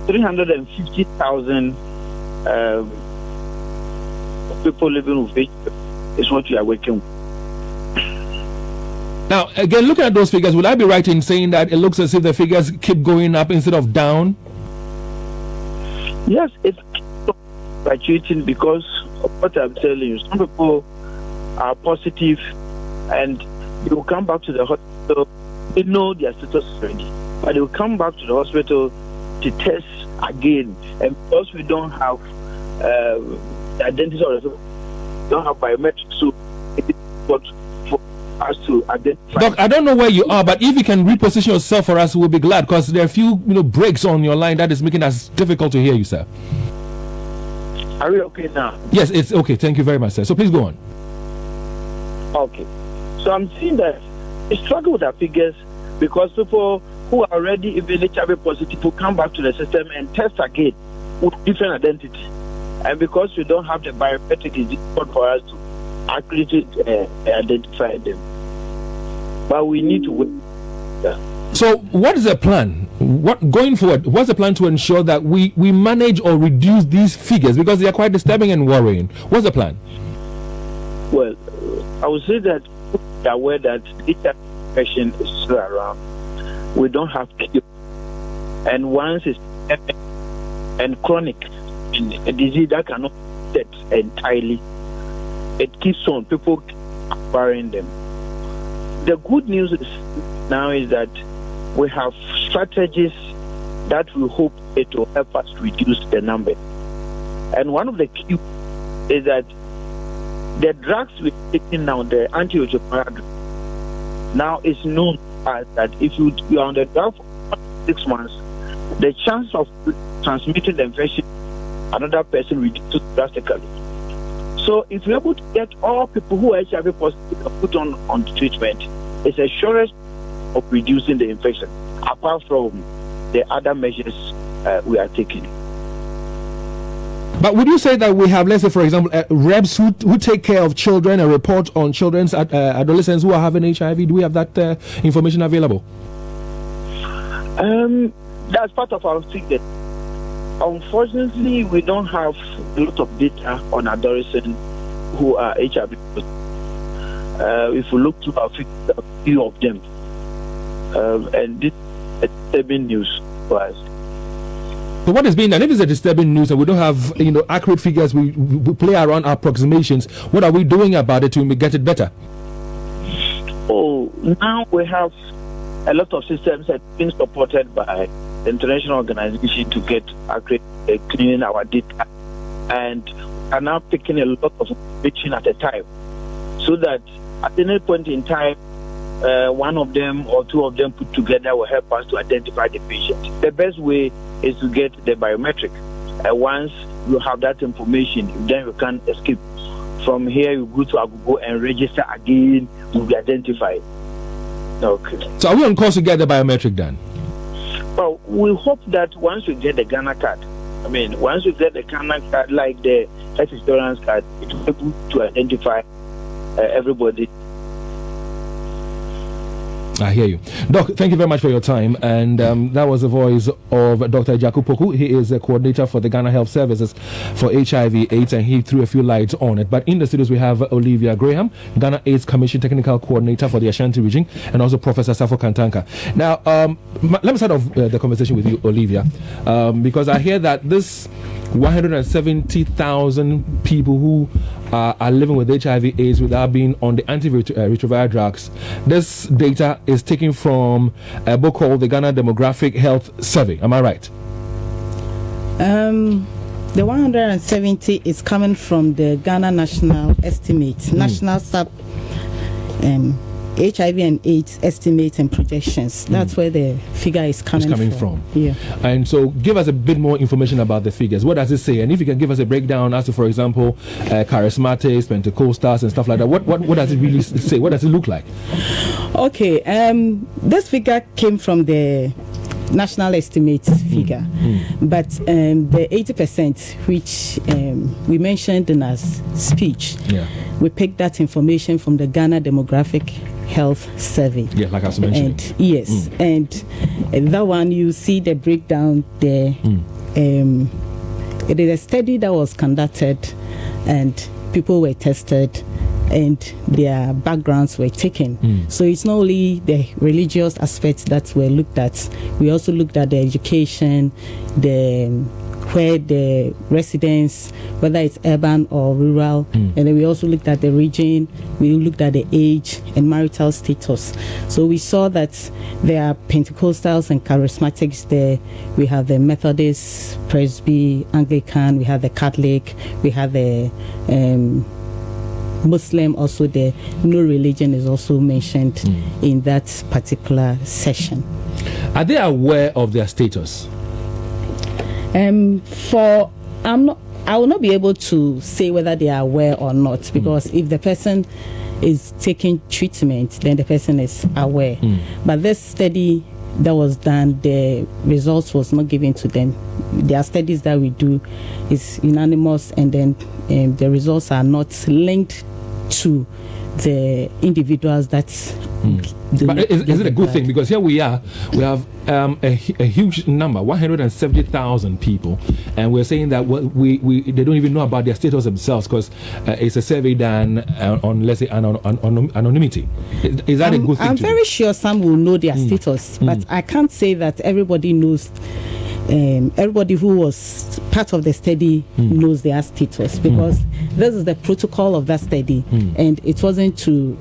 350,000 people living with HIV is what we are working with. Now, again, looking at those figures, would I be right in saying that it looks as if the figures keep going up instead of down? Yes, it's fluctuating because of what I'm telling you. Some people are positive and they will come back to the hospital. They know their status already, but they will come back to the hospital to test again. And because we don't have the identity or don't have biometrics, so it is what for us to identify. Doc, I don't know where you are, but if you can reposition yourself for us, we'll be glad, because there are a few breaks on your line that is making us difficult to hear you, sir. Are we okay now? Yes, it's okay. Thank you very much, sir. So please go on. Okay. So I'm seeing that we struggle with our figures because people who are already even HIV positive will come back to the system and test again with different identity. And because we don't have the biometric, it's difficult for us to accurately identify them. But we need to wait. Yeah. So what is the plan? Going forward, what's the plan to ensure that we manage or reduce these figures, because they are quite disturbing and worrying? What's the plan? Well, I would say that we are aware that this infection is still around. We don't have cure. And once it's and chronic, a disease that cannot be set entirely, it keeps on. People acquiring them. The good news now is that we have strategies that we hope it will help us reduce the number. And one of the key is that the drugs we're taking now, the antiretroviral drugs, now it's known as that if you are on the drug for 6 months, the chance of transmitting the infection to another person reduces drastically. So if we're able to get all people who are HIV positive and put on treatment, it's a surest of reducing the infection, apart from the other measures we are taking. But would you say that we have, let's say, for example, reps who take care of children and report on children's adolescents who are having HIV? Do we have that information available? That's part of our secret. Unfortunately, we don't have a lot of data on adolescents who are HIV positive. If we look to a few of them, and this is disturbing news for us. So what is being done? If it's a disturbing news and we don't have accurate figures, we play around approximations. What are we doing about it to get it better? Oh, now we have a lot of systems that have been supported by the international organization to get accurate cleaning our data, and are now picking a lot of information at a time, so that at any point in time, one of them or two of them put together will help us to identify the patient. The best way is to get the biometric. Once you have that information, then you can escape. From here, you go to Agogo and register again, will be identified. Okay. So are we on course to get the biometric done? Well, we hope that once we get the Ghana card, once we get the Ghana card, like the health insurance card, it will be able to identify everybody. I hear you. Doc, thank you very much for your time. And that was the voice of Dr. Agyarko Poku. He is a coordinator for the Ghana Health Services for HIV/AIDS, and he threw a few lights on it. But in the studios, we have Olivia Graham, Ghana AIDS Commission Technical Coordinator for the Ashanti region, and also Professor Safo Kantanka. Now, let me start off the conversation with you, Olivia, because I hear that this 170,000 people who are living with HIV/AIDS without being on the antiretroviral drugs. This data is taken from a book called the Ghana Demographic Health Survey. Am I right? The 170 is coming from the Ghana National Estimate, National Sub HIV and AIDS estimates and projections. That's where the figure is coming from. Yeah. And so give us a bit more information about the figures. What does it say? And if you can give us a breakdown as to, for example, charismatics, Pentecostals and stuff like that, what does it really say? What does it look like? Okay. This figure came from the national estimates figure, but the 80% which we mentioned in our speech, we picked that information from the Ghana Demographic Health Survey. Yeah, like I was mentioning. And yes, and that one you see the breakdown there. It is a study that was conducted, and people were tested, and their backgrounds were taken. So it's not only the religious aspects that were looked at. We also looked at the education, where the residents, whether it's urban or rural, and then we also looked at the region, we looked at the age and marital status. So we saw that there are Pentecostals and Charismatics there. We have the Methodist, Presby, Anglican, we have the Catholic, we have the Muslim also there. No religion is also mentioned in that particular session. Are they aware of their status? I will not be able to say whether they are aware or not, because if the person is taking treatment, then the person is aware. But this study that was done, the results was not given to them. There are studies that we do is unanimous, and then the results are not linked to the individuals that. But is it a good thing? Because here we have a huge number, 170,000 people, and we're saying that they don't even know about their status themselves, because it's a survey done on, let's say, anonymity. Is that a good thing? I'm very sure some will know their status, but I can't say that everybody knows. Everybody who was part of the study knows their status, because this is the protocol of that study, and it wasn't to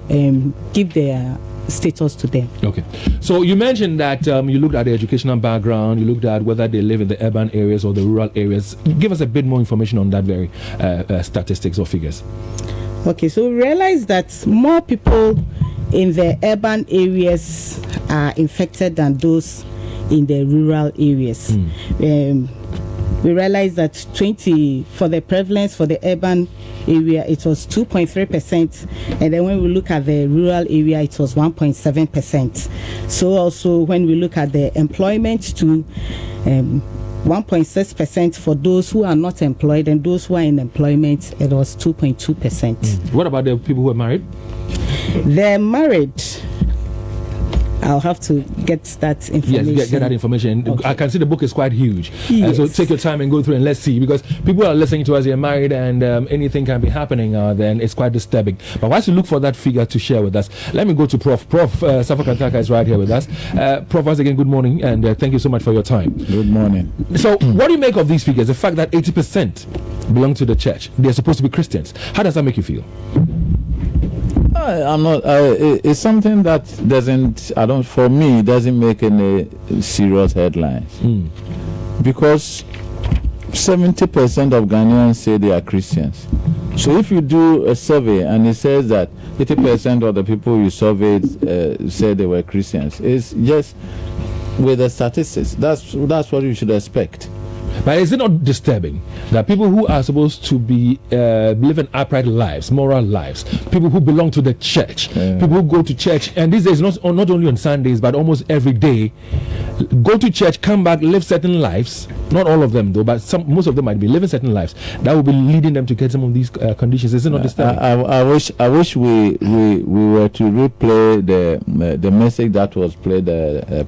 give their status to them. Okay. So you mentioned that you looked at the educational background, you looked at whether they live in the urban areas or the rural areas. Give us a bit more information on that very statistics or figures. Okay. So we realized that more people in the urban areas are infected than those in the rural areas. We realized that for the prevalence for the urban area, it was 2.3%, and then when we look at the rural area, it was 1.7%. So also when we look at the employment too, 1.6% for those who are not employed, and those who are in employment, it was 2.2%. What about the people who are married? They're married. I'll have to get that information. Yes, get that information. Okay. I can see the book is quite huge. Yes. So take your time and go through and let's see, because people are listening to us, they're married, and anything can be happening, then it's quite disturbing. But whilst you look for that figure to share with us, let me go to Prof. Safa Kantaka is right here with us. Prof, once again, good morning, and thank you so much for your time. Good morning. So what do you make of these figures? The fact that 80% belong to the church, they're supposed to be Christians. How does that make you feel? I'm not. It's something that for me, it doesn't make any serious headlines. Because 70% of Ghanaians say they are Christians. So if you do a survey and it says that 80% of the people you surveyed said they were Christians, it's just with the statistics. That's what you should expect. But is it not disturbing that people who are supposed to be living upright lives, moral lives, people who belong to the church, people who go to church, and these days not only on Sundays but almost every day, go to church, come back, live certain lives, not all of them though, but most of them might be living certain lives that will be leading them to get some of these conditions. Is it not disturbing? I wish we were to replay the message that was played,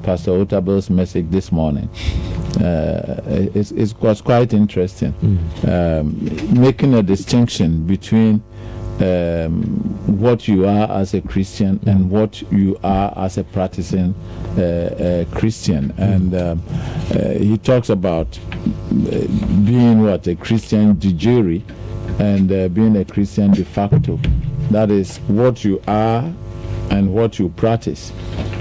Pastor Otabel's message this morning. It was quite interesting, making a distinction between what you are as a Christian and what you are as a practicing Christian. And he talks about being a Christian de jure and being a Christian de facto. That is what you are and what you practice.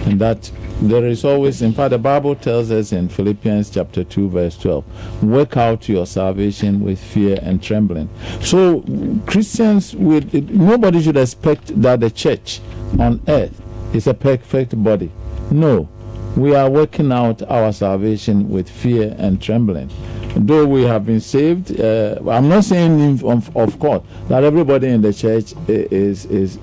And that there is always, in fact, the Bible tells us in Philippians chapter 2, verse 12, work out your salvation with fear and trembling. So Christians, nobody should expect that the church on earth is a perfect body. No, we are working out our salvation with fear and trembling. Though we have been saved, I'm not saying, of course, that everybody in the church is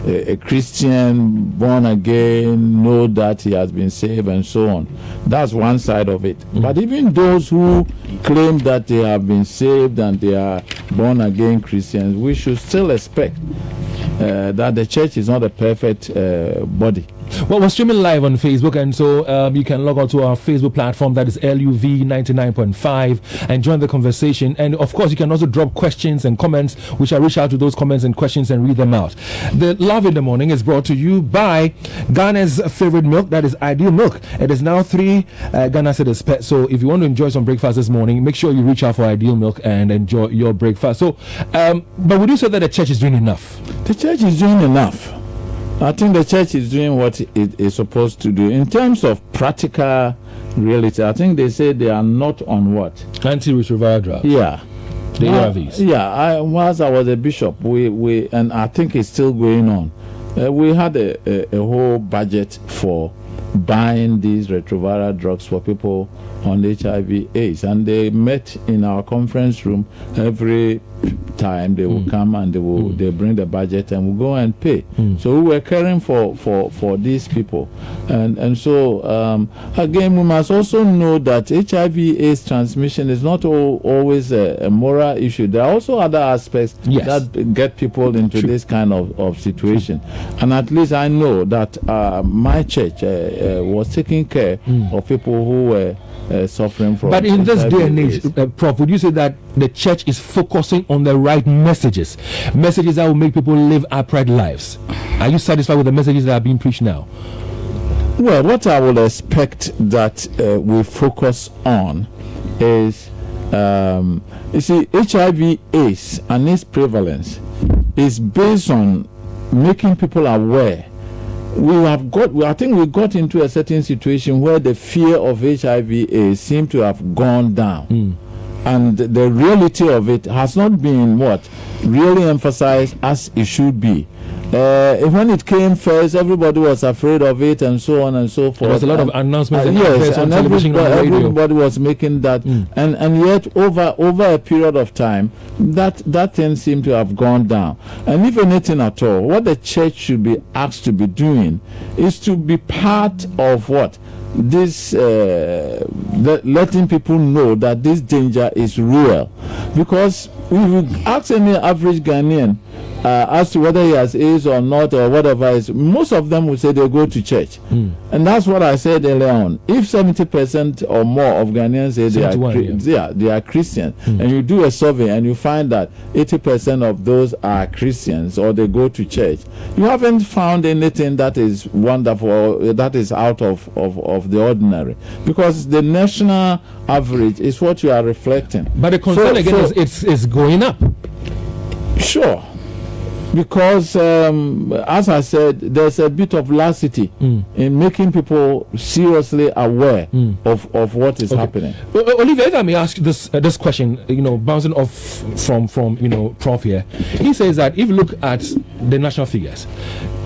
a Christian, born again, know that he has been saved and so on. That's one side of it. But even those who claim that they have been saved and they are born again Christians, we should still expect that the church is not a perfect body. Well, we're streaming live on Facebook, and so you can log on to our Facebook platform, that is LUV 99.5, and join the conversation. And of course, you can also drop questions and comments, which I reach out to those comments and questions and read them out. The Love in the Morning is brought to you by Ghana's favorite milk, that is Ideal Milk. It is now 3 Ghana cedis per. So if you want to enjoy some breakfast this morning, make sure you reach out for Ideal Milk and enjoy your breakfast. So, but would you say that the church is doing enough? The church is doing enough. I think the church is doing what it is supposed to do. In terms of practical reality, I think they say they are not on what? Antiretroviral drugs. Yeah. The ARVs. Yeah. Whilst I was a bishop, we and I think it's still going on. We had a whole budget for buying these retroviral drugs for people on HIV/AIDS, and they met in our conference room every time. They will come and they bring the budget and we'll go and pay. So we were caring for these people, and so again we must also know that HIV/AIDS transmission is not always a moral issue. There are also other aspects that get people into this kind of situation, and at least I know that my church was taking care of people who were suffering from. But in this HIV day and age, Prof, would you say that the church is focusing on the right messages that will make people live upright lives? Are you satisfied with the messages that are being preached now? Well, what I would expect that we focus on is, you see, HIV/AIDS and its prevalence is based on making people aware. I think we got into a certain situation where the fear of HIV/AIDS seemed to have gone down. And the reality of it has not been really emphasized as it should be. When it came first, everybody was afraid of it, and so on and so forth. There was a lot of announcements and on television, on the radio. Everybody was making that, and yet over a period of time, that thing seemed to have gone down. And if anything at all, what the church should be asked to be doing is to be part of this letting people know that this danger is real. Because if you ask any average Ghanaian as to whether he has AIDS or not or whatever is, most of them will say they go to church. And that's what I said earlier on. If 70% or more of Ghanaians say they are Christian, and you do a survey and you find that 80% of those are Christians or they go to church, you haven't found anything that is wonderful, that is out of the ordinary, because the national average is what you are reflecting. But the concern is it's going up. Sure. Because, as I said, there's a bit of laxity in making people seriously aware of what is happening. Olivia, if I may ask this question, bouncing off from Prof here, he says that if you look at the national figures,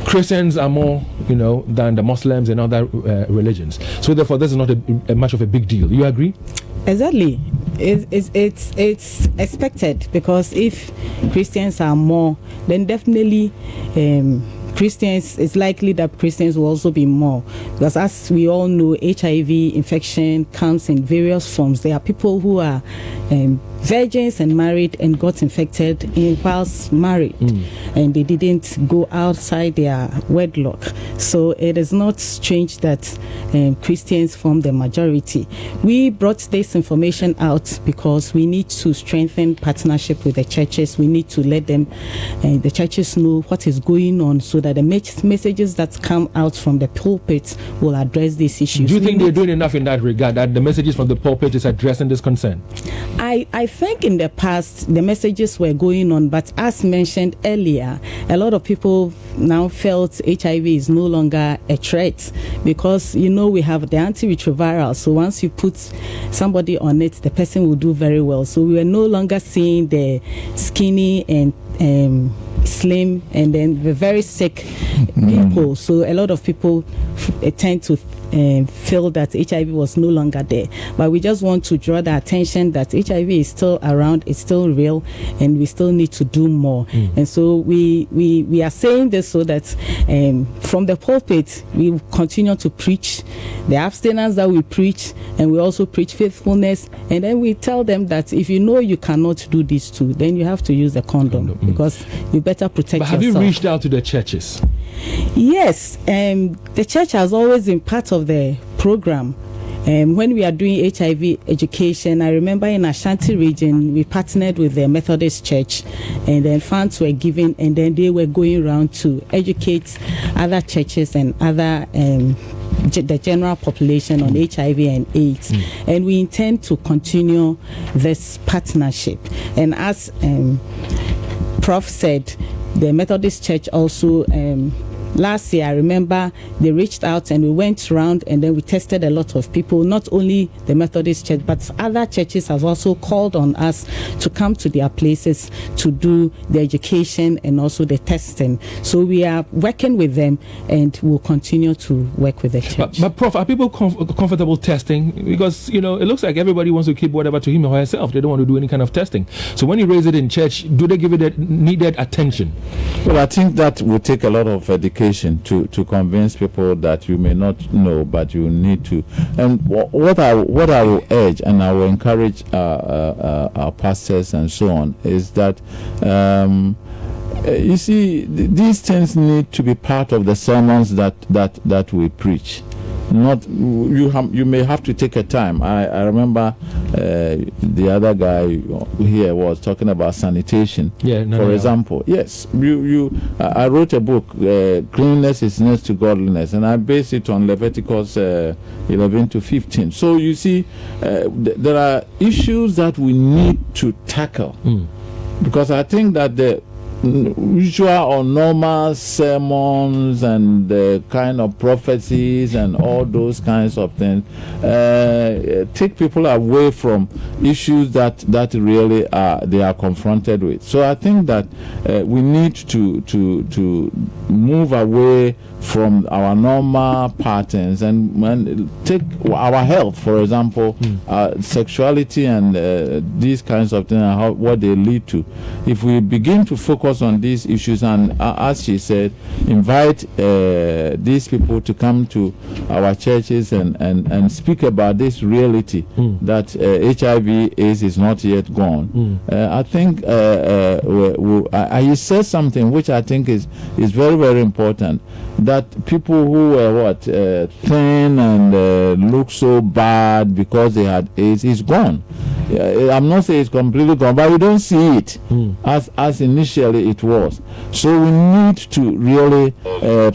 Christians are more, than the Muslims and other religions. So therefore, this is not a much of a big deal. You agree? Exactly. It's expected, because if Christians are more, then definitely Christians, it's likely that Christians will also be more, because as we all know, HIV infection comes in various forms. There are people who are virgins and married and got infected whilst married, and they didn't go outside their wedlock. So it is not strange that Christians form the majority. We brought this information out because we need to strengthen partnership with the churches. We need to let them, the churches, know what is going on, so that the messages that come out from the pulpit will address these issues. Do you think they're doing enough in that regard, that the messages from the pulpit is addressing this concern? I think in the past the messages were going on, but as mentioned earlier, a lot of people now felt HIV is no longer a threat, because we have the antiretroviral. So once you put somebody on it, the person will do very well. So we were no longer seeing the skinny and slim and then the very sick people. So a lot of people tend to feel that HIV was no longer there. But we just want to draw the attention that HIV is still around, it's still real, and we still need to do more. And so we are saying this so that from the pulpit, we continue to preach the abstinence that we preach, and we also preach faithfulness. And then we tell them that if you know you cannot do these two, then you have to use the condom, because you better protect yourself. But have you reached out to the churches? Yes, the church has always been part of the program. When we are doing HIV education, I remember in Ashanti region, we partnered with the Methodist Church, and then funds were given, and then they were going around to educate other churches and other the general population on HIV and AIDS. And we intend to continue this partnership. And as Prof said, the Methodist Church also last year, I remember they reached out and we went around, and then we tested a lot of people. Not only the Methodist Church, but other churches have also called on us to come to their places to do the education and also the testing. So we are working with them, and we'll continue to work with the church. But Prof, are people comfortable testing? Because, it looks like everybody wants to keep whatever to him or herself. They don't want to do any kind of testing. So when you raise it in church, do they give it the needed attention? Well, I think that will take a lot of education to convince people that you may not know, but you need to. And what I will urge, and I will encourage our pastors and so on, is that you see, these things need to be part of the sermons that we preach. Not you may have to take a time. I remember the other guy here was talking about sanitation. For example, yes, I wrote a book, Cleanliness is Next to Godliness, and I based it on Leviticus 11 to 15. So you see, there are issues that we need to tackle, because I think that the usual or normal sermons and the kind of prophecies and all those kinds of things take people away from issues that really they are confronted with. So I think that we need to move away from our normal patterns and take our health, for example, sexuality and these kinds of things, and what they lead to. If we begin to focus on these issues and, as she said, invite these people to come to our churches and speak about this reality that HIV/AIDS is not yet gone. I think I said something which I think is very, very important, that people who were thin and look so bad because they had AIDS is gone. I'm not saying it's completely gone, but we don't see it as initially it was. So we need to really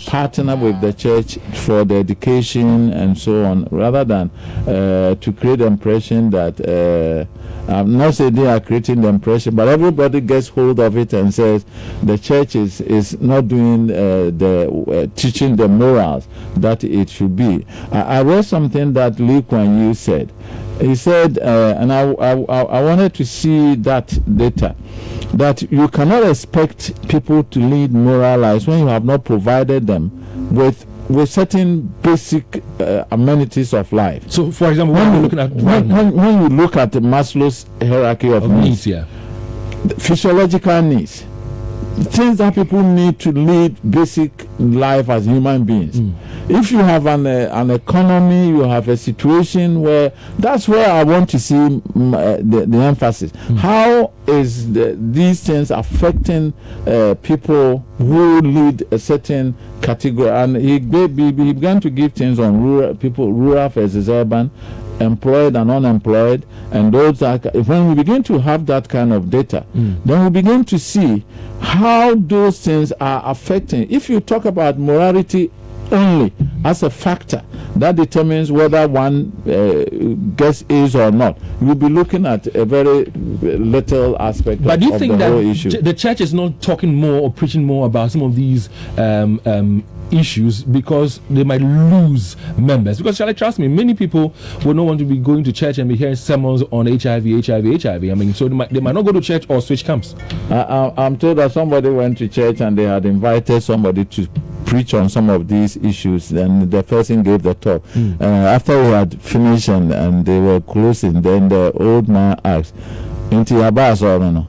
partner with the church for the education and so on, rather than to create the impression that I'm not saying they are creating the impression, but everybody gets hold of it and says the church is not doing teaching the morals that it should be. I read something that Lee Kuan Yew said. He said, and I wanted to see that data, that you cannot expect people to lead moral lives when you have not provided them with certain basic amenities of life. So, for example, when you look at the Maslow's hierarchy of needs, physiological needs, things that people need to lead basic life as human beings. If you have an economy, you have a situation where that's where I want to see the emphasis. How is these things affecting people who lead a certain category? And he began to give things on rural versus urban, employed and unemployed, and those are, when we begin to have that kind of data, then we begin to see how those things are affecting. If you talk about morality only as a factor that determines whether one gets AIDS or not, you'll be looking at a very little aspect but of do you think the that whole issue. The church is not talking more or preaching more about some of these issues because they might lose members? Because, shall I trust me, many people will not want to be going to church and be hearing sermons on HIV. I mean, so they might not go to church or switch camps. I'm told that somebody went to church and they had invited somebody to preach on some of these issues. Then the person gave the talk. After we had finished and they were closing, then the old man asked, into your bus or no?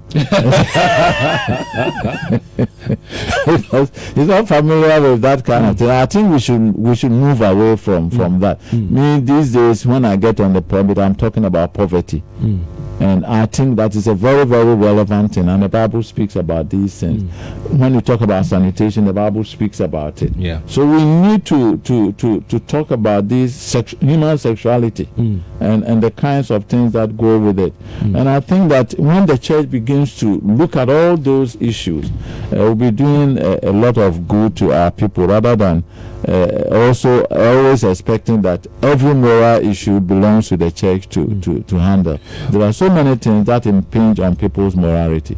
He's not familiar with that kind of thing. I think we should move away from that. Me, these days when I get on the pulpit, I'm talking about poverty. And I think that is a very, very relevant thing. And the Bible speaks about these things. When you talk about sanitation, the Bible speaks about it. Yeah. So we need to talk about this human sexuality and the kinds of things that go with it. And I think that when the church begins to look at all those issues, we'll be doing a lot of good to our people, rather than also always expecting that every moral issue belongs to the church to handle. There are so many things that impinge on people's morality.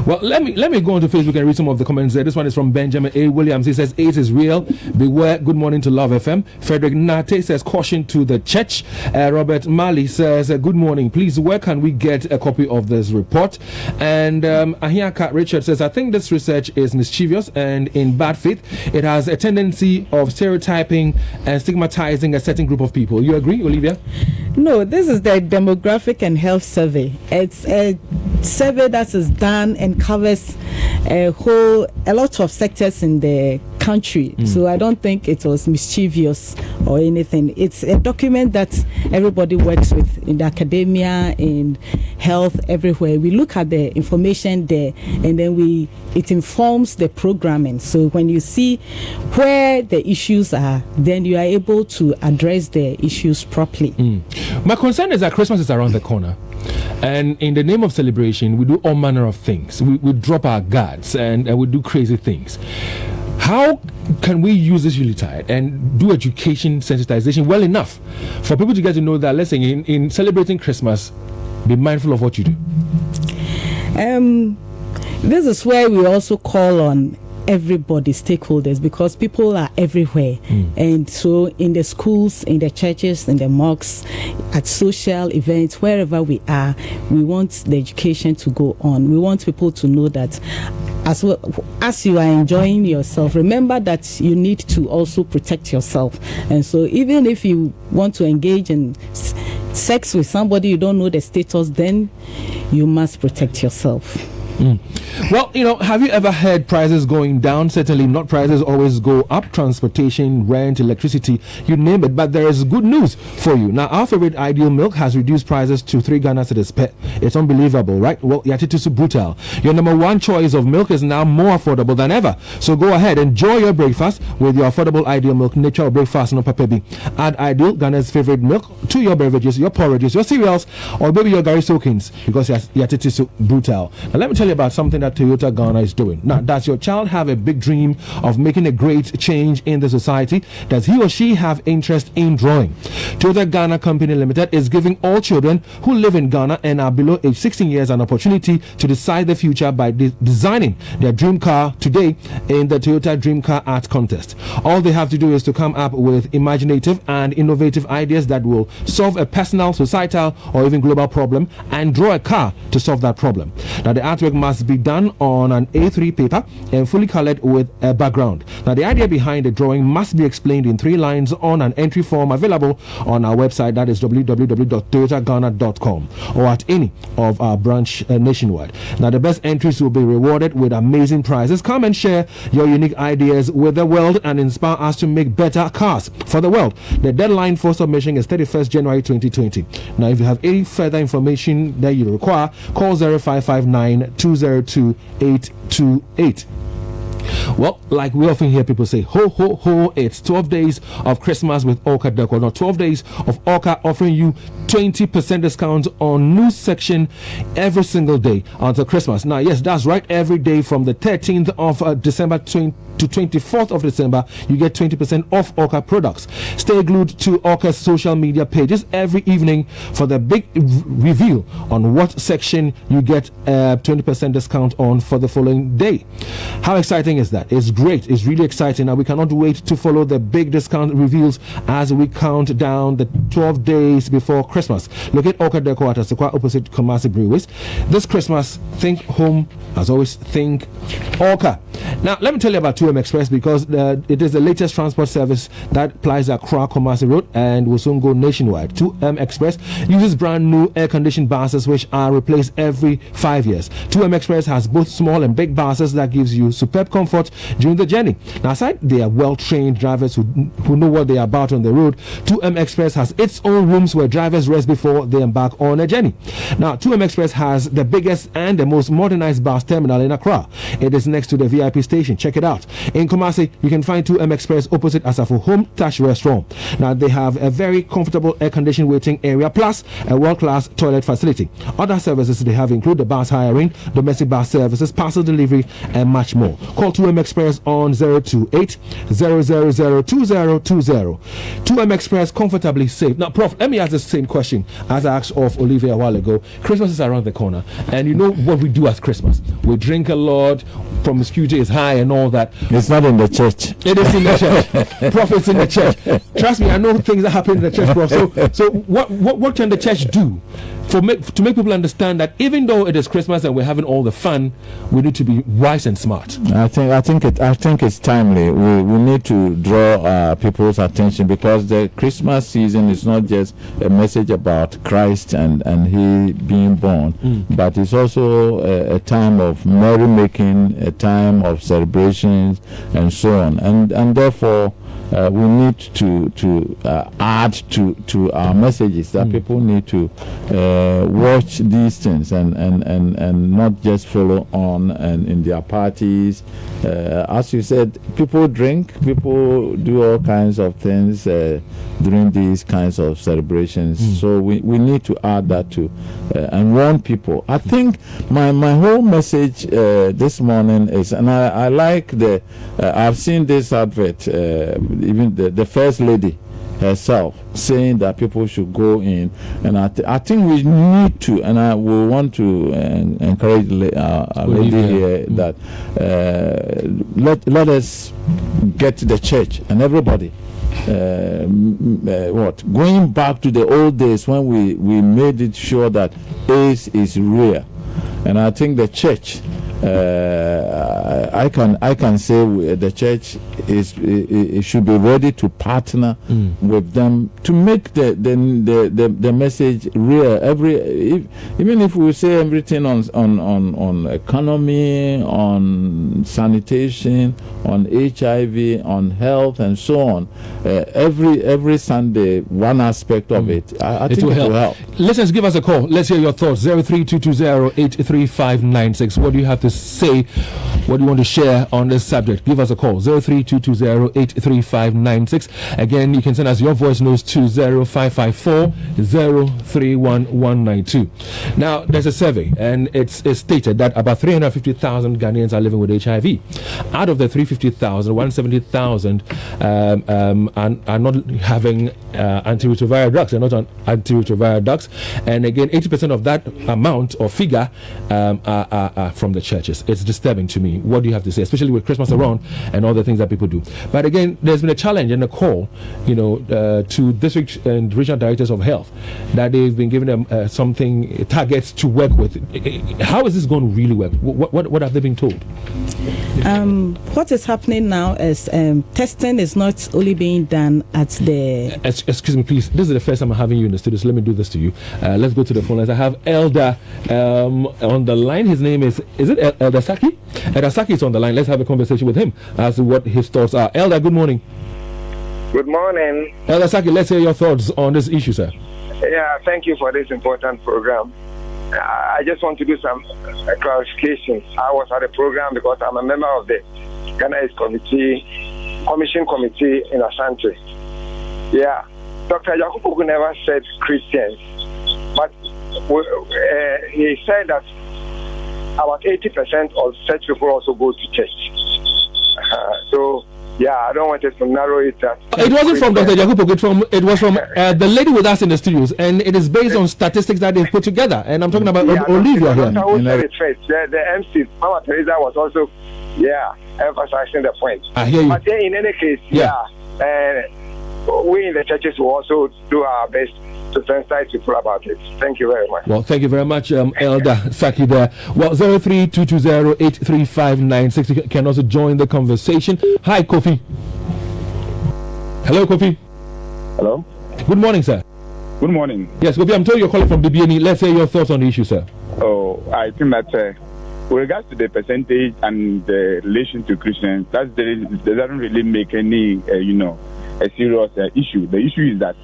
Well, let me go onto Facebook and read some of the comments there. This one is from Benjamin A. Williams. He says, AIDS is real. Beware. Good morning to Love FM. Frederick Nate says, caution to the church. Robert Mali says, good morning. Please, where can we get a copy of this report? And Ahiaka Richard says, I think this research is mischievous and in bad faith. It has a tendency of stereotyping and stigmatizing a certain group of people. You agree, Olivia? No, this is the Demographic and Health Survey. It's a survey that is done and covers a lot of sectors in the country. So I don't think it was mischievous or anything. It's a document that everybody works with in the academia, in health, everywhere. We look at the information there, and then it informs the programming. So when you see where the issues are, then you are able to address the issues properly. My concern is that Christmas is around the corner. And in the name of celebration, we do all manner of things. We drop our guards and we do crazy things. How can we use this Yuletide and do education sensitization well enough for people to get to know that, let's say, in celebrating Christmas, be mindful of what you do? This is where we also call on everybody, stakeholders, because people are everywhere. And so in the schools, in the churches, in the mosques, at social events, wherever we are, we want the education to go on. We want people to know that as well as you are enjoying yourself, remember that you need to also protect yourself. And so even if you want to engage in sex with somebody you don't know the status, then you must protect yourself. Well, have you ever heard prices going down? Certainly not. Prices always go up. Transportation, rent, electricity, you name it. But there is good news for you. Now, our favorite Ideal Milk has reduced prices to 3 Ghana cedis per. It's unbelievable, right? Well, Yatitisu Brutal. Your number one choice of milk is now more affordable than ever. So go ahead, enjoy your breakfast with your affordable Ideal Milk Natural Breakfast no papebi. Add Ideal, Ghana's favorite milk, to your beverages, your porridges, your cereals, or maybe your Gary soakings, because Yatitisu Brutal. Now, let me tell you about something that Toyota Ghana is doing. Now, does your child have a big dream of making a great change in the society? Does he or she have interest in drawing? Toyota Ghana Company Limited is giving all children who live in Ghana and are below age 16 years an opportunity to decide the future by designing their dream car today in the Toyota Dream Car Art Contest. All they have to do is to come up with imaginative and innovative ideas that will solve a personal, societal, or even global problem and draw a car to solve that problem. Now, the artwork must be done on an A3 paper and fully colored with a background. Now, the idea behind the drawing must be explained in 3 lines on an entry form available on our website, that is www.toyotaghana.com, or at any of our branch nationwide. Now, the best entries will be rewarded with amazing prizes. Come and share your unique ideas with the world and inspire us to make better cars for the world. The deadline for submission is 31st January 2020. Now, if you have any further information that you require, call 0559 202 828. Well, like we often hear people say, ho, ho, ho, it's 12 days of Christmas with Orca Decor. Now, 12 days of Orca offering you 20% discount on new section every single day until Christmas. Now, yes, that's right. Every day from the 13th of December to 24th of December, you get 20% off Orca products. Stay glued to Orca's social media pages every evening for the big reveal on what section you get 20% discount on for the following day. How exciting is that? It's great. It's really exciting. Now, we cannot wait to follow the big discount reveals as we count down the 12 days before Christmas. Look at Orca Decor at Asokwa opposite Kumasi Breweries. This Christmas, think home. As always, think Orca. Now, let me tell you about 2M Express because it is the latest transport service that plies Accra Kumasi Road and will soon go nationwide. 2M Express uses brand new air-conditioned buses which are replaced every 5 years. 2M Express has both small and big buses that gives you superb comfort during the journey. Now, aside they are well-trained drivers who know what they are about on the road, 2M Express has its own rooms where drivers rest before they embark on a journey. Now, 2M Express has the biggest and the most modernized bus terminal in Accra. It is next to the VIP station. Check it out. In Kumasi, you can find 2M Express opposite Asafo Home Touch Restaurant. Now, they have a very comfortable air-conditioned waiting area plus a world-class toilet facility. Other services they have include the bus hiring, domestic bus services, parcel delivery, and much more. Call 2M Express on 028 000 2020. 2M Express, comfortably safe. Now, Prof, let me ask the same question as I asked of Olivia a while ago. Christmas is around the corner, and you know what we do at Christmas? We drink a lot, promiscuity is high and all that. It's not in the church. It is in the church. Prof, it's in the church. Trust me, I know things that happen in the church, Prof. So what can the church do to make people understand that even though it is Christmas and we're having all the fun, we need to be wise and smart? I think it's timely. We need to draw people's attention because the Christmas season is not just a message about Christ and He being born, but it's also a time of merrymaking, a time of celebrations, and so on. And therefore, we need to add to our messages that people need to watch these things and not just follow on and in their parties. As you said, people drink, people do all kinds of things during these kinds of celebrations. So we need to add that to and warn people. I think my whole message this morning is, and I like I've seen this advert, even the First Lady herself saying that people should go in, and I think we need to, and I will want to encourage our lady here that let us get to the church and everybody going back to the old days when we made it sure that AIDS is real. And I think the church, I can say the church it should be ready to partner with them to make the message real. Even if we say everything on economy, on sanitation, on HIV, on health, and so on, every Sunday one aspect of it. I think it will help. Listeners, give us a call. Let's hear your thoughts. 03220-83596. What do you have to say? What do you want to share on this subject? Give us a call. 03220-83596. Again, you can send us your voice notes to 0554-031192. Now, there's a survey, and it's stated that about 350,000 Ghanaians are living with HIV. Out of the 350,000, 170,000 are not having antiretroviral drugs. They're not on antiretroviral drugs. And again, 80% of that amount or figure are from the churches. It's disturbing to me. What do you have to say, especially with Christmas around and all the things that people do? But again, there's been a challenge and a call, to district and regional directors of health that they've been giving them targets to work with. How is this going to really work? What have they been told? What is happening now is testing is not only being done at the... Excuse me, please. This is the first time I'm having you in the studio, so let me do this to you. Let's go to the phone lines. I have Elder on the line. His name is it Elder Saki? Elder Saki is on the line. Let's have a conversation with him as to what his thoughts are. Elder, good morning. Good morning. Elder Saki, let's hear your thoughts on this issue, sir. Yeah, thank you for this important program. I just want to do some clarifications. I was at the program because I'm a member of the Ghana AIDS Commission Committee in Asante. Yeah, Dr. Jacopo never said Christians, but he said that about 80% of such people also go to church. So, yeah, I don't want us to narrow it down. It wasn't from Dr. Jacopo, it was from the lady with us in the studios, and it is based on statistics that they've put together. And I'm talking about Olivia here. The MC, Mama Teresa, was also, emphasizing the point. I hear you. But then in any case, we in the churches will also do our best to sensitize people about it. Thank you very much. Well, thank you very much, Elder Saki there. Well, 03-220-83596. You can also join the conversation. Hi, Kofi. Hello, Kofi. Hello. Good morning, sir. Good morning. Yes, Kofi, I'm told you're calling from BBNE. Let's hear your thoughts on the issue, sir. Oh, I think that with regards to the percentage and the relation to Christians, that doesn't really make any, a serious issue. The issue is that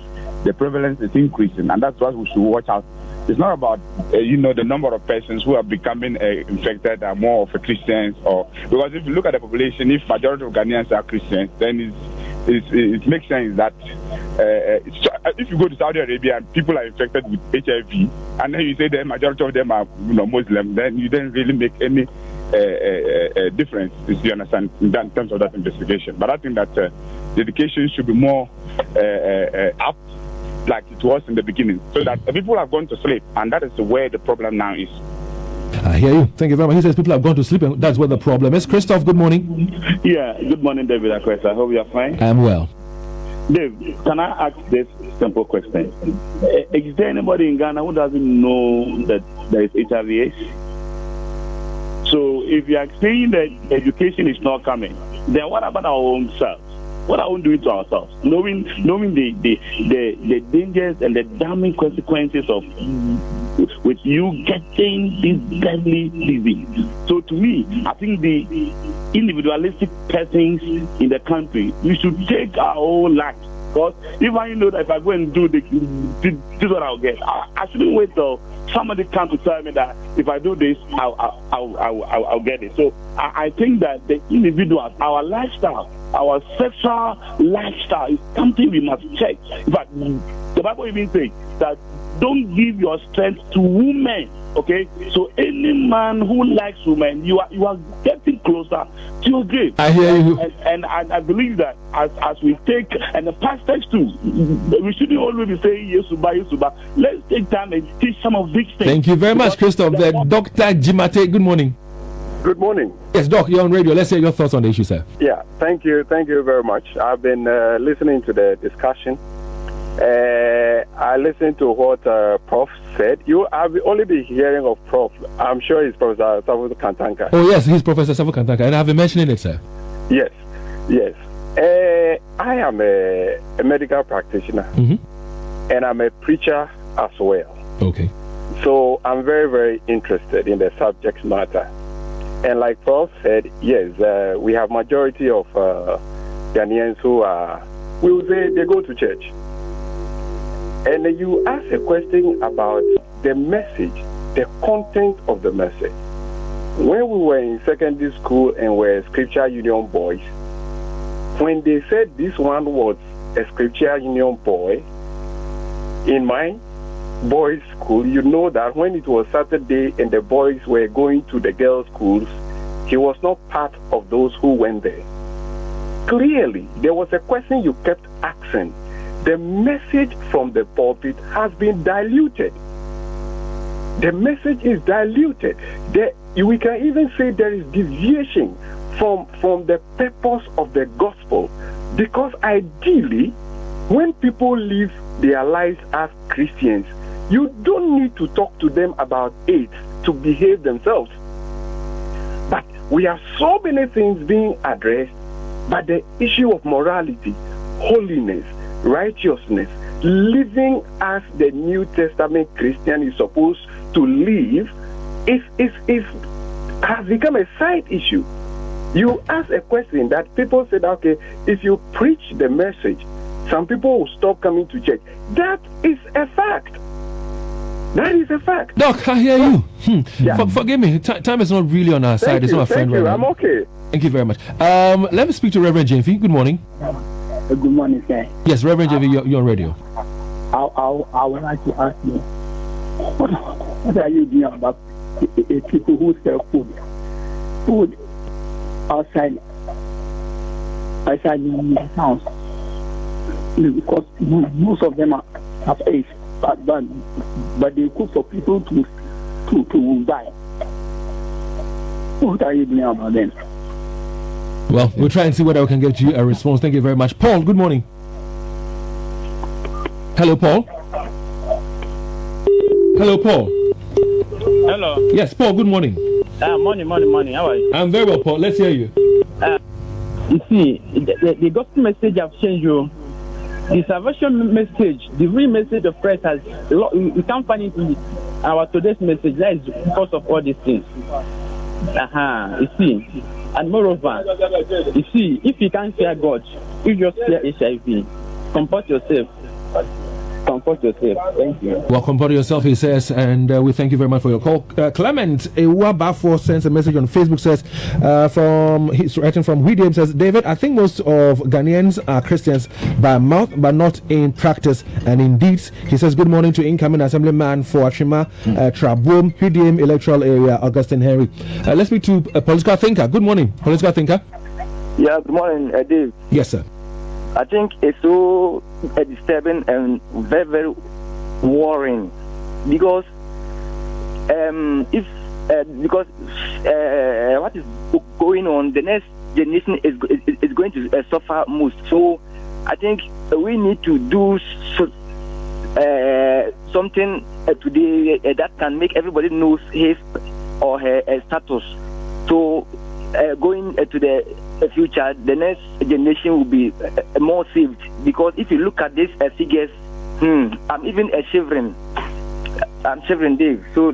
the prevalence is increasing, and that's what we should watch out. It's not about, the number of persons who are becoming infected are more of a Christians, or because if you look at the population, if majority of Ghanaians are Christians, then it makes sense that if you go to Saudi Arabia and people are infected with HIV, and then you say the majority of them are Muslim, then you don't really make any difference, you understand, in terms of that investigation. But I think that the education should be more up like it was in the beginning, so that people have gone to sleep, and that is where the problem now is. I hear you. Thank you very much. He says people have gone to sleep, and that's where the problem is. Christoph, good morning. Yeah, good morning, David Akwesa. I hope you are fine. I'm well. Dave, can I ask this simple question? Is there anybody in Ghana who doesn't know that there is HIV/AIDS? So if you are saying that education is not coming, then what about our own selves? What are we doing to ourselves? Knowing the dangers and the damning consequences of with you getting this deadly disease. So to me, I think the individualistic persons in the country, we should take our own life. Because if I know that if I go and do this is what I'll get. I shouldn't wait till somebody comes to tell me that if I do this, I'll get it. So I think that the individuals, our lifestyle, our sexual lifestyle is something we must check. In fact, the Bible even says that don't give your strength to women. Okay, so any man who likes women, you are getting closer to your grave. I hear you, and I believe that as we take, and the pastors too, we shouldn't always be saying Yesuba. Let's take time and teach some of these things. Thank you very much, Christoph. Dr. Jimate, good morning. Good morning. Yes, Doc, you're on radio. Let's hear your thoughts on the issue, sir. Yeah, thank you very much. I've been listening to the discussion. I listened to what Prof said. I've only been hearing of Prof. I'm sure he's Professor Safu Kantanka. Oh yes, he's Professor Safu Kantanka, and I've been mentioning it, sir. Yes. I am a medical practitioner, and I'm a preacher as well. Okay. So I'm very, very interested in the subject matter. And like Prof said, yes, we have majority of Ghanaians who are, we would say they go to church. And you ask a question about the message, the content of the message. When we were in secondary school and were Scripture Union boys, when they said this one was a Scripture Union boy, in my boys' school, you know that when it was Saturday and the boys were going to the girls' schools, he was not part of those who went there. Clearly, there was a question you kept asking. The message from the pulpit has been diluted. The message is diluted. We can even say there is deviation from the purpose of the gospel. Because ideally, when people live their lives as Christians, you don't need to talk to them about AIDS to behave themselves. But we have so many things being addressed, but the issue of morality, holiness, righteousness, living as the New Testament Christian is supposed to live, has become a side issue. You ask a question that people said, okay, if you preach the message, some people will stop coming to church. That is a fact. That is a fact. Doc, I hear you. Yeah. Forgive me. Time is not really on our side. It's not a friend right now. I'm okay. Thank you very much. Let me speak to Reverend Jemfi. Good morning. Good morning, sir. Yes, Reverend Jemfi, you're on radio. I would like to ask you, what are you doing about people who sell food outside the house? Because most of them have AIDS, but they cook for people to buy. What are you doing about them? Well, we'll try and see whether we can get you a response. Thank you very much. Paul, good morning. Hello, Paul. Hello, Paul. Hello. Yes, Paul, good morning. Morning. How are you? I'm very well, Paul. Let's hear you. You see, the gospel message have changed you. The salvation message, the real message of Christ has, we can't find it in our today's message. That is because of all these things. You see. And moreover, you see, if you can't fear God, if you just fear HIV, comfort yourself. Thank you. Well, comport yourself, he says, and we thank you very much for your call. Clement Ewabafo sends a message on Facebook, says, he's writing from Widiem, says, David, I think most of Ghanaians are Christians by mouth, but not in practice and in deeds. He says, good morning to incoming Assemblyman for Ashima, Trabum, Widiem electoral area, Augustine Henry. Let's speak to a political thinker. Good morning, political thinker. Yeah, good morning, Dave. Yes, sir. I think it's so disturbing and very, very worrying because what is going on, the next generation is going to suffer most. So I think we need to do something today that can make everybody knows his or her status. So going to the future, the next generation will be more saved, because if you look at these figures, I'm even shivering. I'm shivering, Dave. So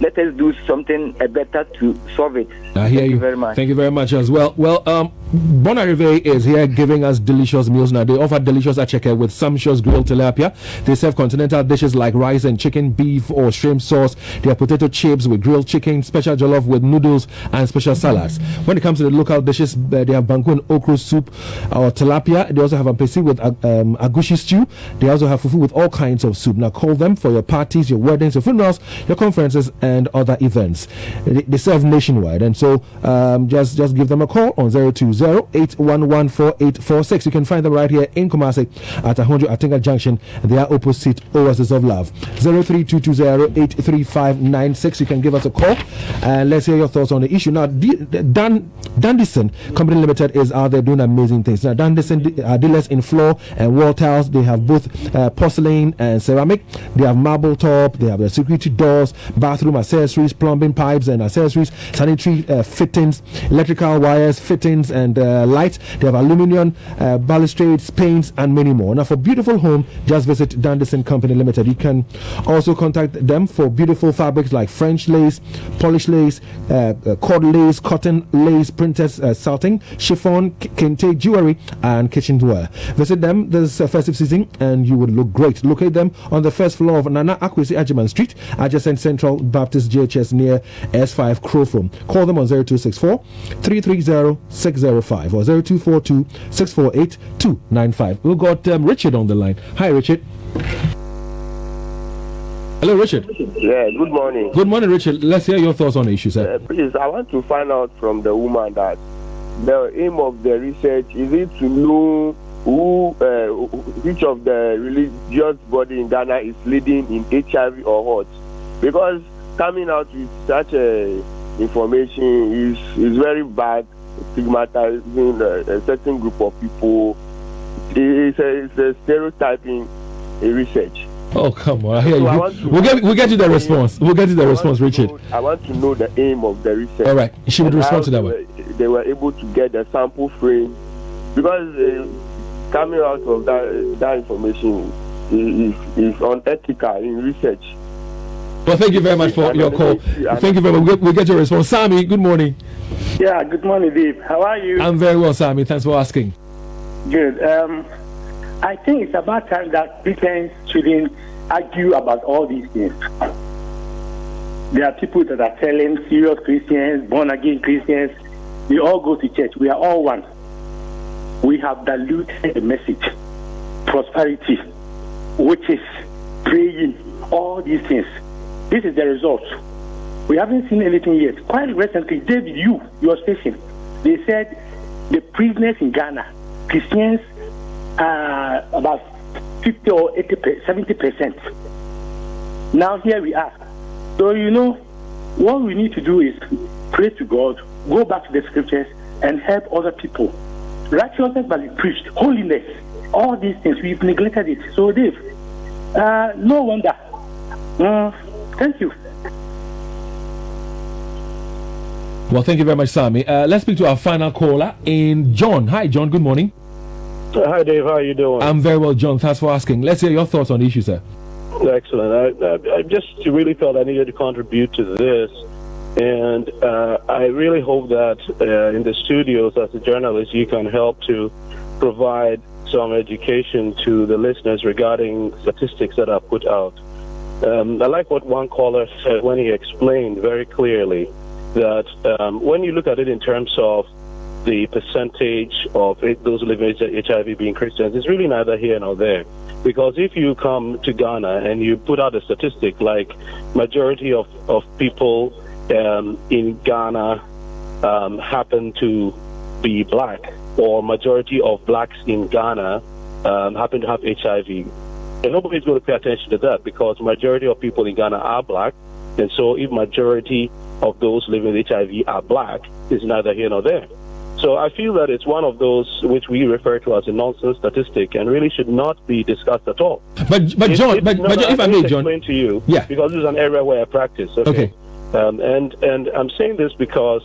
let us do something better to solve it. I hear you very much. Thank you very much as well. Well, Bonarive is here giving us delicious meals now. They offer delicious acheke with sumptuous grilled tilapia. They serve continental dishes like rice and chicken, beef or shrimp sauce. They have potato chips with grilled chicken, special jollof with noodles and special salads. When it comes to the local dishes, they have banku and okra soup or tilapia. They also have ampesi with agushi stew. They also have fufu with all kinds of soup. Now call them for your parties, your weddings, your funerals, your conferences and other events. They serve nationwide, and so just give them a call on 020-811-4846. You can find them right here in Kumasi at 100 Atinga Junction. They are opposite Oasis of Love. 03220-83596. You can give us a call and let's hear your thoughts on the issue. Now, Dandison Company Limited is out there doing amazing things. Now, Dandison are dealers in floor and wall tiles. They have both porcelain and ceramic. They have marble top. They have the security doors, bathroom accessories, plumbing pipes and accessories, sanitary fittings, electrical wires, fittings and lights. They have aluminium, balustrades, paints and many more. Now for beautiful home, just visit Dandison Company Limited. You can also contact them for beautiful fabrics like French lace, Polish lace, cord lace, cotton lace, printed satin, chiffon, kente jewelry and kitchenware. Visit them this festive season and you would look great. Locate them on the first floor of Nana Akwesi Ajiman Street, adjacent Central Baptist JHS near S5 Crowfoam. Call them on 0264 330 605 or 0242 648 295. We've got Richard on the line. Hi, Richard. Hello, Richard. Yeah, good morning. Good morning, Richard. Let's hear your thoughts on the issue, sir. Please, I want to find out from the woman that the aim of the research is it to know which of the religious body in Ghana is leading in HIV or what? Because coming out with such information is very bad, stigmatizing a certain group of people. It's a stereotyping research. Oh, come on. I hear you. We'll get you the response. We'll get you the response, Richard. I want to know the aim of the research. All right. She would respond to that one. They were able to get the sample frame because coming out of that information is unethical in research. Well, thank you very much for your call. Thank you very much. We'll get your response. Sami, good morning. Yeah, good morning, Dave. How are you? I'm very well, Sami. Thanks for asking. Good. I think it's about time that Christians shouldn't argue about all these things. There are people that are telling serious Christians, born-again Christians, we all go to church. We are all one. We have diluted the message. Prosperity, witches, praying, all these things. This is the result. We haven't seen anything yet. Quite recently, David, your station, they said the prisoners in Ghana, Christians, are about 50 or 70%. Now here we are. So what we need to do is pray to God, go back to the scriptures, and help other people. Righteousness must be preached, holiness, all these things we've neglected it. So Dave, no wonder Thank you. Well, thank you very much, Sami. Let's speak to our final caller in John. Hi, John. Good morning. Hi, Dave. How are you doing? I'm very well, John. Thanks for asking. Let's hear your thoughts on the issue, sir. Excellent. I just really felt I needed to contribute to this. And I really hope that in the studios, as a journalist, you can help to provide some education to the listeners regarding statistics that are put out. I like what one caller said when he explained very clearly that when you look at it in terms of the percentage of those living with HIV being Christians, it's really neither here nor there. Because if you come to Ghana and you put out a statistic like majority of people in Ghana happen to be black, or majority of blacks in Ghana happen to have HIV, and nobody's going to pay attention to that because majority of people in Ghana are black, and so if majority of those living with HIV are black, it's neither here nor there. So I feel that it's one of those which we refer to as a nonsense statistic and really should not be discussed at all. But John, if I may, John, explain to you, yeah, because this is an area where I practice. Okay. And I'm saying this because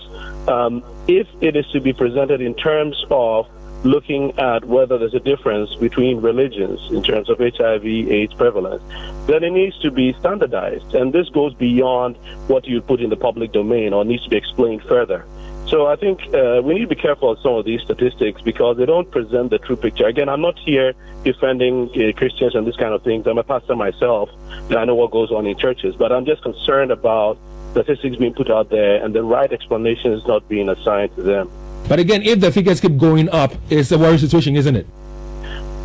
if it is to be presented in terms of looking at whether there's a difference between religions in terms of HIV/AIDS prevalence, then it needs to be standardized. And this goes beyond what you put in the public domain or needs to be explained further. So I think we need to be careful of some of these statistics because they don't present the true picture. Again, I'm not here defending Christians and this kind of things. I'm a pastor myself, and I know what goes on in churches. But I'm just concerned about statistics being put out there and the right explanation is not being assigned to them. But again, if the figures keep going up, it's a worrying situation, isn't it?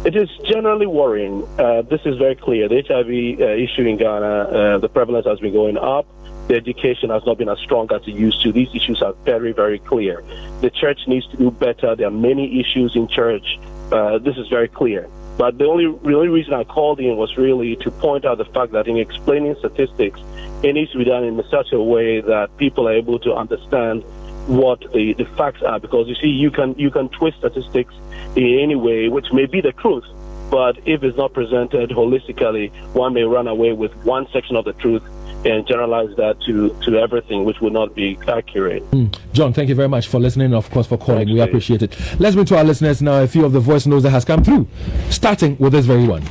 It is generally worrying. This is very clear. The HIV issue in Ghana, the prevalence has been going up. The education has not been as strong as it used to. These issues are very, very clear. The church needs to do better. There are many issues in church. This is very clear. But the only reason I called in was really to point out the fact that in explaining statistics, it needs to be done in such a way that people are able to understand what the facts are. Because you see, you can twist statistics in any way, which may be the truth. But if it's not presented holistically, one may run away with one section of the truth and generalize that to everything, which would not be accurate. John, thank you very much for listening and, of course, for calling. We appreciate it. Let's bring to our listeners now a few of the voice notes that has come through, starting with this very one.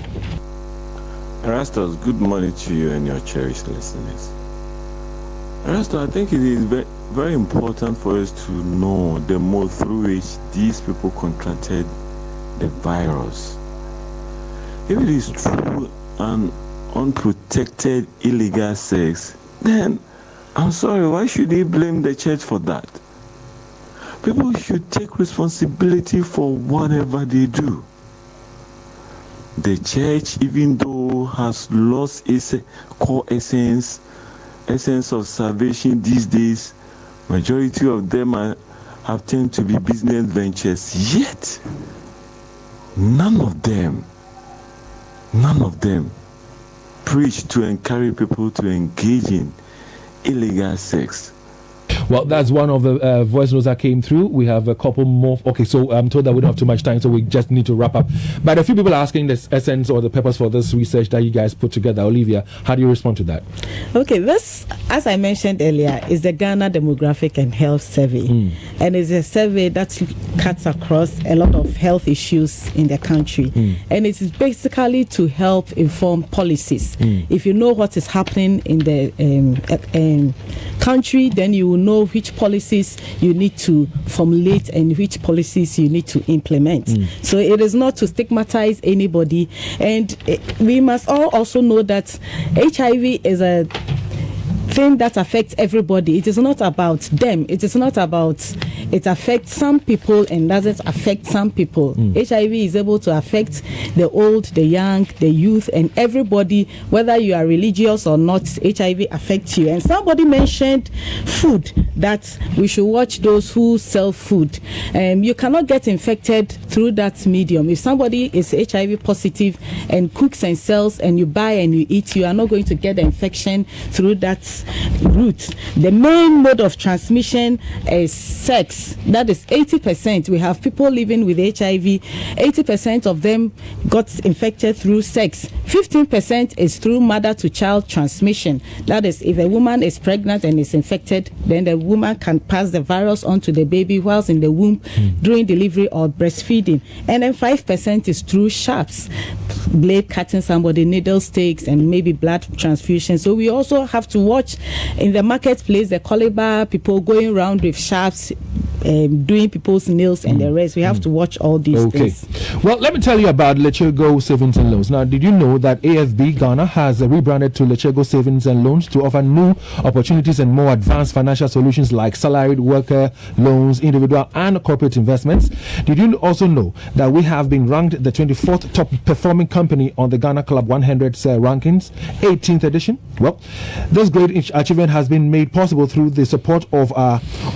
Erastus, good morning to you and your cherished listeners. Erastus, I think it is very, very important for us to know the mode through which these people contracted the virus. If it is true and unprotected illegal sex, then I'm sorry, why should they blame the church for that? People should take responsibility for whatever they do. The church, even though has lost its core essence of salvation these days, majority of them have tended to be business ventures, yet none of them preach to encourage people to engage in illegal sex. Well, that's one of the voice notes that came through. We have a couple more. Okay, so I'm told that we don't have too much time, so we just need to wrap up. But a few people are asking the essence or the purpose for this research that you guys put together. Olivia, how do you respond to that? Okay, this, as I mentioned earlier, is the Ghana Demographic and Health Survey. And it's a survey that cuts across a lot of health issues in the country. And it is basically to help inform policies. If you know what is happening in the country, then you will know which policies you need to formulate and which policies you need to implement. So it is not to stigmatize anybody. And we must all also know that HIV is a thing that affects everybody. It is not about them. It is not about it affects some people and doesn't affect some people. HIV is able to affect the old, the young, the youth, and everybody, whether you are religious or not. HIV affects you. And somebody mentioned food, that we should watch those who sell food. You cannot get infected through that medium. If somebody is HIV positive and cooks and sells and you buy and you eat, you are not going to get the infection through that route. The main mode of transmission is sex. That is 80%. We have people living with HIV. 80% of them got infected through sex. 15% is through mother to child transmission. That is, if a woman is pregnant and is infected, then the woman can pass the virus on to the baby whilst in the womb during delivery or breastfeeding. And then 5% is through sharps, blade cutting somebody, needle sticks, and maybe blood transfusion. So we also have to watch in the marketplace the caliber, people going around with sharps, doing people's nails and the rest. We have to watch all these things. Well, let me tell you about Lechego Savings and Loans. Now, did you know that AFB Ghana has rebranded to Lechego Savings and Loans to offer new opportunities and more advanced financial solutions like salaried worker loans, individual and corporate investments? Did you also know that we have been ranked the 24th top performing company on the Ghana Club 100 rankings, 18th edition? Well, this great achievement has been made possible through the support of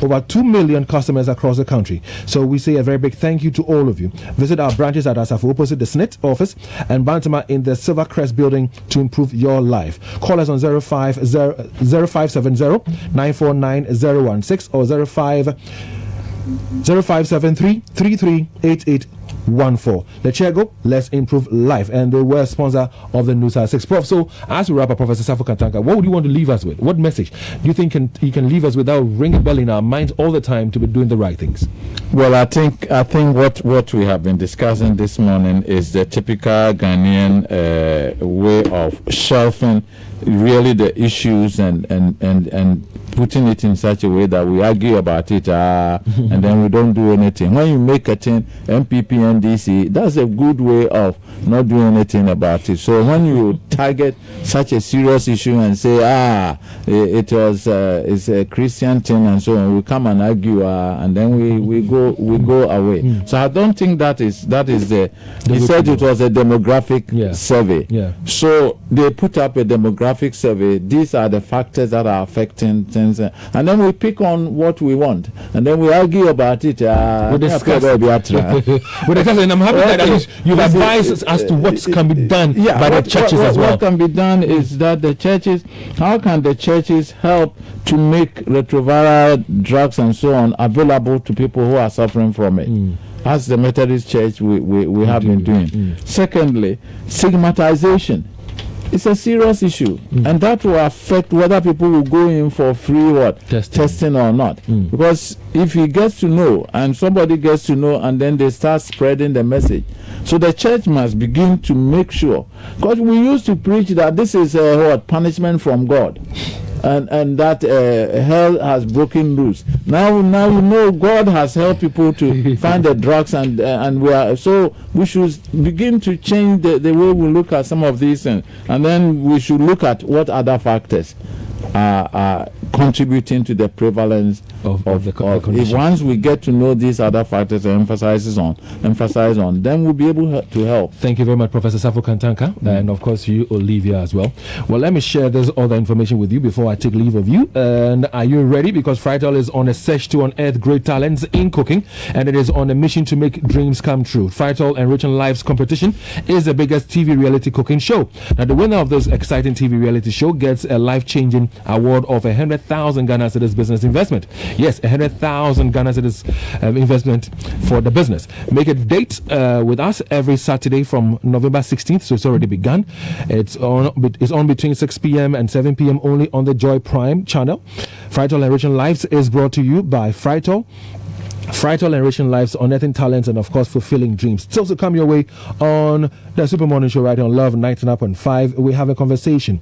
over 2 million customers across the country. So we say a very big thank you to all of you. Visit our branches at Asafo opposite the SNIT office and Bantama in the Silvercrest building to improve your life. Call us on 0570 949 016 or 0573 338814. Lechego, let's improve life. And they were a sponsor of the News at 6. Prof, so as we wrap up, Professor Safo Kantanka, what would you want to leave us with? What message do you think you can leave us without ringing a bell in our minds all the time to be doing the right things? Well, I think what we have been discussing this morning is the typical Ghanaian way of shelving really the issues and putting it in such a way that we argue about it and then we don't do anything. When you make a thing, MPP, NDC, that's a good way of not doing anything about it. So when you target such a serious issue and say, it's a Christian thing and so on, we come and argue and then we go away. So I don't think that is the he said it was a demographic survey. So they put up a demographic survey. These are the factors that are affecting things. And then we pick on what we want, and then we argue about it. We discuss. And I'm happy that you've advised as to what can be done by the churches as well. What can be done is that how can the churches help to make retroviral drugs and so on available to people who are suffering from it? As the Methodist Church, we have been doing. Secondly, stigmatization. It's a serious issue, and that will affect whether people will go in for free testing or not. Because if he gets to know, and somebody gets to know, and then they start spreading the message, so the church must begin to make sure. Because we used to preach that this is punishment from God. And that hell has broken loose. Now we know God has helped people to find the drugs, and we should begin to change the way we look at some of these things, and then we should look at what other factors are contributing to the prevalence of the condition. If once we get to know these other factors and emphasize on, then we'll be able to help. Thank you very much, Professor Safo Kantanka, and of course you, Olivia, as well. Well, let me share this other information with you before I take leave of you. And are you ready? Because Frital is on a search to unearth great talents in cooking, and it is on a mission to make dreams come true. Frital Enriching Lives competition is the biggest TV reality cooking show. Now, the winner of this exciting TV reality show gets a life-changing award of 100,000 Ghana cedis business investment. Yes, 100,000 Ghana cedis investment for the business. Make a date with us every Saturday from November 16th, so it's already begun. It's on between 6 p.m. and 7 p.m. only on the Joy Prime channel. Frital Enriching Lives is brought to you by Frital Enriching Lives, unearthing talents, and of course fulfilling dreams. Still to come your way on the Super Morning Show right on Love 99.5. We have a conversation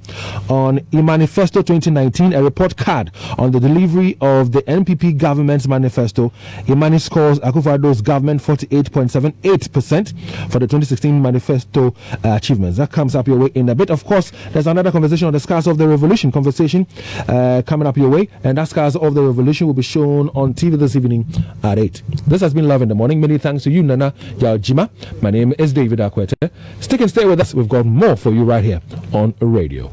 on Manifesto 2019, a report card on the delivery of the NPP government's manifesto. Imani scores Akufo-Addo's government 48.78% for the 2016 manifesto achievements. That comes up your way in a bit. Of course, there's another conversation on the Scars of the Revolution conversation coming up your way, and that Scars of the Revolution will be shown on TV this evening at 8. This has been Love in the Morning. Many thanks to you, Nana Yaojima. My name is David Akwete. Stick and stay with us. We've got more for you right here on radio.